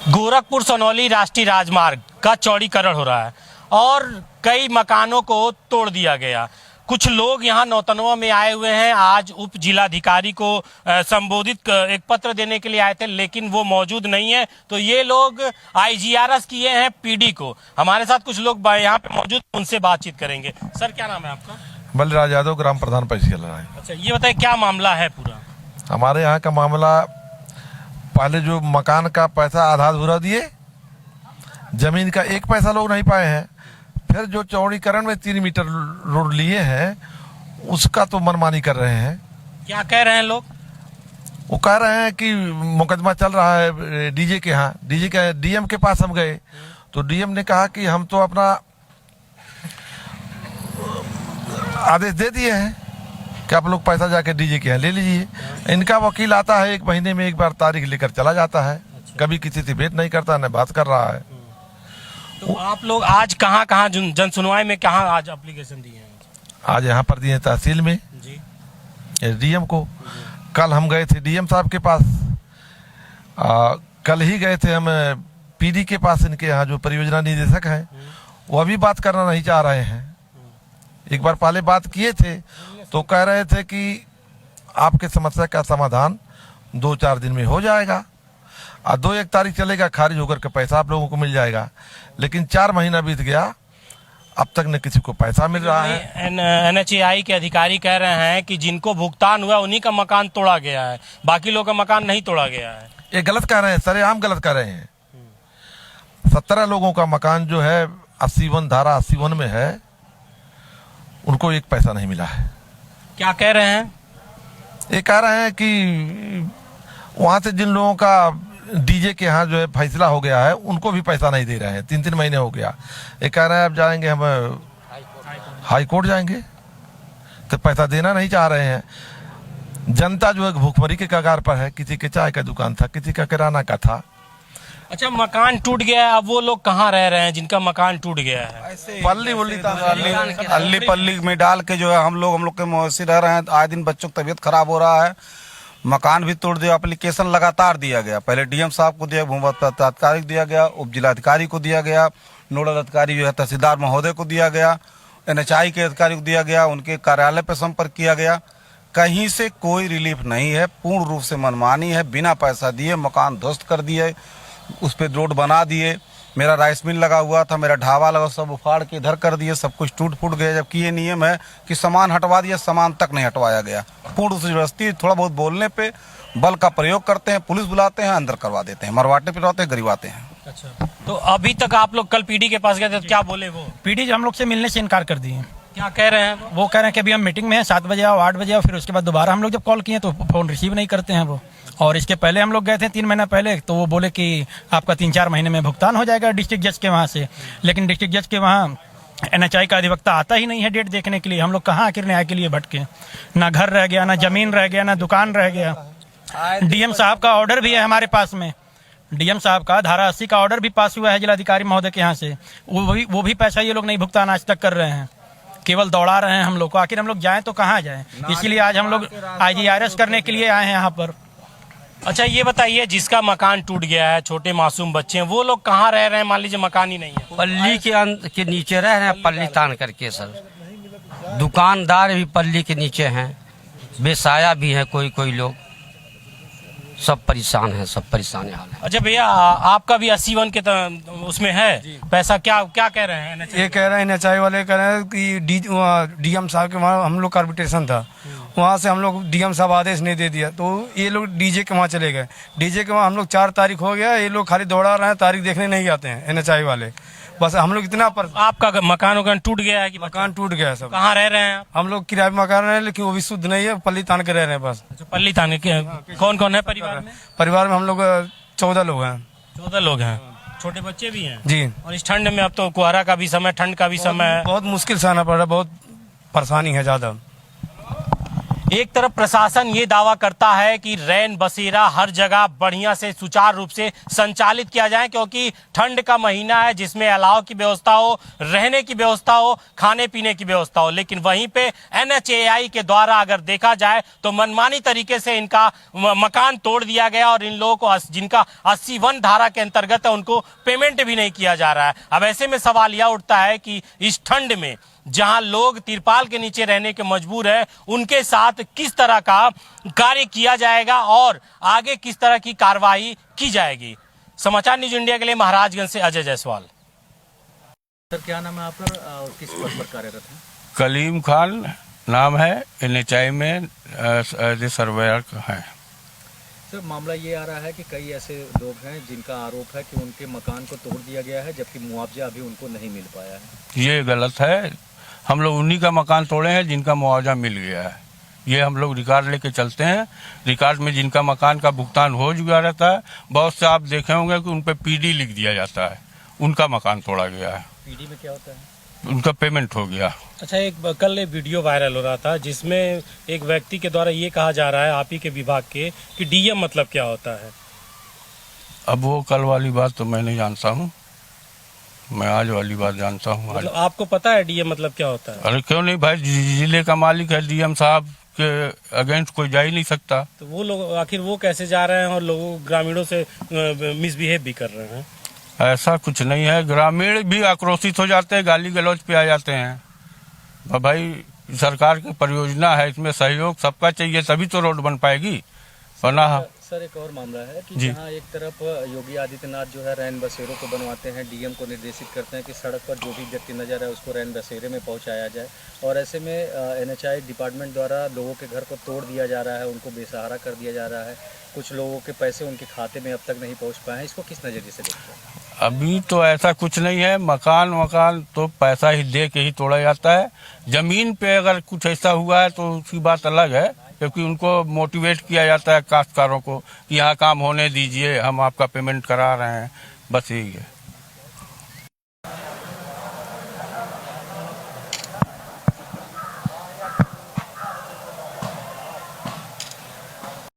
गोरखपुर सनौली राष्ट्रीय राजमार्ग का चौड़ीकरण हो रहा है और कई मकानों को तोड़ दिया गया। कुछ लोग यहाँ नौतनवा में आए हुए हैं। आज उप जिलाधिकारी को संबोधित एक पत्र देने के लिए आए थे, लेकिन वो मौजूद नहीं है। तो ये लोग IGRS किए हैं PD को। हमारे साथ कुछ लोग यहाँ पे मौजूद, उनसे बातचीत करेंगे। सर, क्या नाम है आपका? बलराज यादव, ग्राम प्रधान पैसियल है। अच्छा, ये बताइए क्या मामला है पूरा? हमारे यहाँ का मामला, पहले जो मकान का पैसा आधा अधूरा दिए, जमीन का एक पैसा लोग नहीं पाए हैं। फिर जो चौड़ीकरण में 3 मीटर रोड लिए हैं, उसका तो मनमानी कर रहे हैं। क्या कह रहे हैं लोग? वो कह रहे हैं कि मुकदमा चल रहा है डीजे के यहाँ। डीजे के DM के पास हम गए तो DM ने कहा कि हम तो अपना आदेश दे दिए हैं कि आप लोग पैसा जाके डीजे के यहाँ ले लीजिए। इनका वकील आता है, 1 महीने में एक बार तारीख लेकर चला जाता है। कभी किसी से भेंट नहीं करता, न बात कर रहा है। तो आप लोग आज कहाँ जन सुनवाई में कहाँ आज एप्लीकेशन दिए हैं? आज यहाँ पर दिए तहसील में जी, DM को। कल हम गए थे DM साहब के पास। कल ही गए थे हम PD के पास। इनके यहाँ जो परियोजना निदेशक हैं, वो अभी बात करना नहीं चाह रहे हैं। एक बार पहले बात किए थे तो कह रहे थे कि आपके समस्या का समाधान 2-4 दिन में हो जाएगा और 2-1 तारीख चलेगा, खारिज होकर के पैसा आप लोगों को मिल जाएगा। लेकिन 4 महीना बीत गया, अब तक न किसी को पैसा मिल रहा है। NHAI के अधिकारी कह रहे हैं कि जिनको भुगतान हुआ उन्हीं का मकान तोड़ा गया है, बाकी लोगों का मकान नहीं तोड़ा गया है। ये गलत कह रहे हैं, सरेआम गलत कह रहे हैं। 17 लोगों का मकान जो है 81 धारा 81 में है, उनको 1 पैसा नहीं मिला है। क्या कह रहे हैं? ये कह रहे हैं कि वहां से जिन लोगों का डीजे के यहाँ जो है फैसला हो गया है, उनको भी पैसा नहीं दे रहे हैं। 3-3 महीने हो गया। ये कह रहे हैं अब जाएंगे हम हाई कोर्ट जाएंगे, तो पैसा देना नहीं चाह रहे हैं। जनता जो है भूखमरी के कगार पर है। किसी के चाय का दुकान था, किसी का किराना का था। अच्छा, मकान टूट गया है, अब वो लोग कहाँ रह रहे हैं जिनका मकान टूट गया है? अल्ली पल्ली में डाल के जो है हम लोग के मवेशी रह रहे हैं। आए दिन बच्चों की तबीयत खराब हो रहा है। मकान भी तोड़ दिया। एप्लीकेशन लगातार दिया गया। पहले DM साहब को दिया, भूमि तात्कालिक दिया गया, उप जिलाधिकारी को दिया गया, नोडल अधिकारी जो है तहसीलदार महोदय को दिया गया, NHAI के अधिकारी को दिया गया, उनके कार्यालय पर संपर्क किया गया। कहीं से कोई रिलीफ नहीं है। पूर्ण रूप से मनमानी है। बिना पैसा दिए मकान ध्वस्त कर दिए, उस पर रोड बना दिए। मेरा राइस मिल लगा हुआ था, मेरा ढाबा लगा, सब उफाड़ के इधर कर दिए। सब कुछ टूट फूट गया। जबकि ये नियम है कि सामान हटवा दिया, सामान तक नहीं हटवाया गया। पूर्ण जबरदस्ती, थोड़ा बहुत बोलने पे बल का प्रयोग करते हैं, पुलिस बुलाते हैं, अंदर करवा देते हैं, मरवाटे पिटवाते हैं, गरीबाते हैं। अच्छा, तो अभी तक आप लोग कल PD के पास गए थे तो क्या बोले वो? PD हम लोग से मिलने से इनकार कर दिए। क्या कह रहे हैं? वो कह रहे हैं कि अभी हम मीटिंग में हैं, 7 बजे आओ, 8 बजे आओ। फिर उसके बाद दोबारा हम लोग जब कॉल किए तो फोन रिसीव नहीं करते हैं वो। और इसके पहले हम लोग गए थे 3 महीना पहले, तो वो बोले कि आपका 3-4 महीने में भुगतान हो जाएगा डिस्ट्रिक्ट जज के वहाँ से। लेकिन डिस्ट्रिक्ट जज के वहाँ NHAI का अधिवक्ता आता ही नहीं है डेट देखने के लिए। हम लोग कहाँ आखिर न्याय के लिए भटके? ना घर रह गया, ना जमीन रह गया, ना दुकान रह गया। DM साहब का ऑर्डर भी है हमारे पास में। DM साहब का धारा 80 का ऑर्डर भी पास हुआ है जिलाधिकारी महोदय के यहाँ से। वो भी पैसा ये लोग नहीं भुगतान आज तक कर रहे हैं, केवल दौड़ा रहे हैं हम लोग को। आखिर हम लोग जाएं तो कहाँ जाएं? इसीलिए आज हम लोग IGRS करने के लिए आए हैं यहाँ पर। अच्छा, ये बताइए, जिसका मकान टूट गया है, छोटे मासूम बच्चे हैं, वो लोग कहाँ रह रहे हैं? मान लीजिए मकान ही नहीं है, पल्ली के नीचे रह रहे हैं, पल्ली तान करके। सर, दुकानदार भी पल्ली के नीचे हैं, बेसाया भी है कोई लोग। सब परेशान है, सब परेशान हाल है। अच्छा भैया, आपका भी 81 के उसमें है पैसा? क्या कह रहे हैं? ये कह रहे हैं NHAI वाले कह रहे हैं कि DM साहब के वहाँ हम लोग का आर्बिट्रेशन था, वहाँ से हम लोग DM साहब आदेश नहीं दे दिया, तो ये लोग DJ के वहाँ चले गए। DJ के वहाँ हम लोग 4 तारीख हो गया, ये लोग खाली दौड़ा रहे हैं, तारीख देखने नहीं आते हैं NHAI वाले। बस हम लोग इतना पर। आपका मकान टूट गया है कि मकान टूट गया है सब? कहाँ रह रहे हैं? हम लोग किराए में मकान रहे हैं, लेकिन वो भी शुद्ध नहीं है, पल्ली तान के रह रहे हैं बस। अच्छा, पल्ली तान के। कौन है परिवार में? परिवार में हम लोग 14 लोग हैं। 14 लोग हैं, छोटे बच्चे भी हैं जी। और इस ठंड में, अब तो कुहारा का भी समय, ठंड का भी समय है, बहुत मुश्किल से आना पड़ रहा है, बहुत परेशानी है ज्यादा। एक तरफ प्रशासन ये दावा करता है कि रैन बसेरा हर जगह बढ़िया से सुचारू रूप से संचालित किया जाए, क्योंकि ठंड का महीना है जिसमें अलाव की व्यवस्था हो, रहने की व्यवस्था हो, खाने पीने की व्यवस्था हो। लेकिन वहीं पे NHAI के द्वारा अगर देखा जाए तो मनमानी तरीके से इनका मकान तोड़ दिया गया और इन लोगों को जिनका 80(1) धारा के अंतर्गत है उनको पेमेंट भी नहीं किया जा रहा है। अब ऐसे में सवाल यह उठता है कि इस ठंड में जहां लोग तिरपाल के नीचे रहने के मजबूर है, उनके साथ किस तरह का कार्य किया जाएगा और आगे किस तरह की कार्रवाई की जाएगी। समाचार न्यूज इंडिया के लिए महाराजगंज से अजय जायसवाल। सर क्या नाम है आपका और किस पद पर कार्यरत हैं? कलीम खान नाम है, NHAI में एज ए सर्वेयर है। सर मामला ये आ रहा है कि कई ऐसे लोग हैं जिनका आरोप है कि उनके मकान को तोड़ दिया गया है जबकि मुआवजा अभी उनको नहीं मिल पाया है। ये गलत है। हम लोग उन्हीं का मकान तोड़े हैं जिनका मुआवजा मिल गया है। ये हम लोग रिकॉर्ड लेके चलते हैं। रिकॉर्ड में जिनका मकान का भुगतान हो चुका रहता है, बहुत से आप देखे होंगे कि उन पे PD लिख दिया जाता है, उनका मकान तोड़ा गया है। PD में क्या होता है? उनका पेमेंट हो गया। अच्छा, एक कल एक वीडियो वायरल हो रहा था जिसमें एक व्यक्ति के द्वारा ये कहा जा रहा है आप ही के विभाग के कि DM मतलब क्या होता है। अब वो कल वाली बात तो मैं नहीं जानता हूँ, मैं आज वाली बात जानता हूँ। मतलब आपको पता है DM मतलब क्या होता है? अरे क्यों नहीं भाई, जिले का मालिक है, DM साहब के अगेंस्ट कोई जा ही नहीं सकता। तो वो लोग आखिर वो कैसे जा रहे हैं और लोगों ग्रामीणों से मिसबिहेव भी कर रहे हैं? ऐसा कुछ नहीं है, ग्रामीण भी आक्रोशित हो जाते हैं, गाली गलौज पे आ जाते हैं। भाई सरकार की परियोजना है, इसमें सहयोग सबका चाहिए तभी तो रोड बन पाएगी, वरना। सर एक और मामला है कि जी। जहां एक तरफ योगी आदित्यनाथ जो है रैन बसेरों को बनवाते हैं, DM को निर्देशित करते हैं कि सड़क पर जो भी व्यक्ति नजर है उसको रैन बसेरे में पहुंचाया जाए, और ऐसे में NHAI डिपार्टमेंट द्वारा लोगों के घर को तोड़ दिया जा रहा है, उनको बेसहारा कर दिया जा रहा है, कुछ लोगों के पैसे उनके खाते में अब तक नहीं पहुँच पाए हैं। इसको किस नज़रिए से देखते हैं? अभी तो ऐसा कुछ नहीं है। मकान तो पैसा ही दे के ही तोड़ा जाता है। जमीन पे अगर कुछ ऐसा हुआ है तो उसकी बात अलग है, क्योंकि उनको मोटिवेट किया जाता है काश्तकारों को कि यहाँ काम होने दीजिए, हम आपका पेमेंट करा रहे हैं, बस यही है।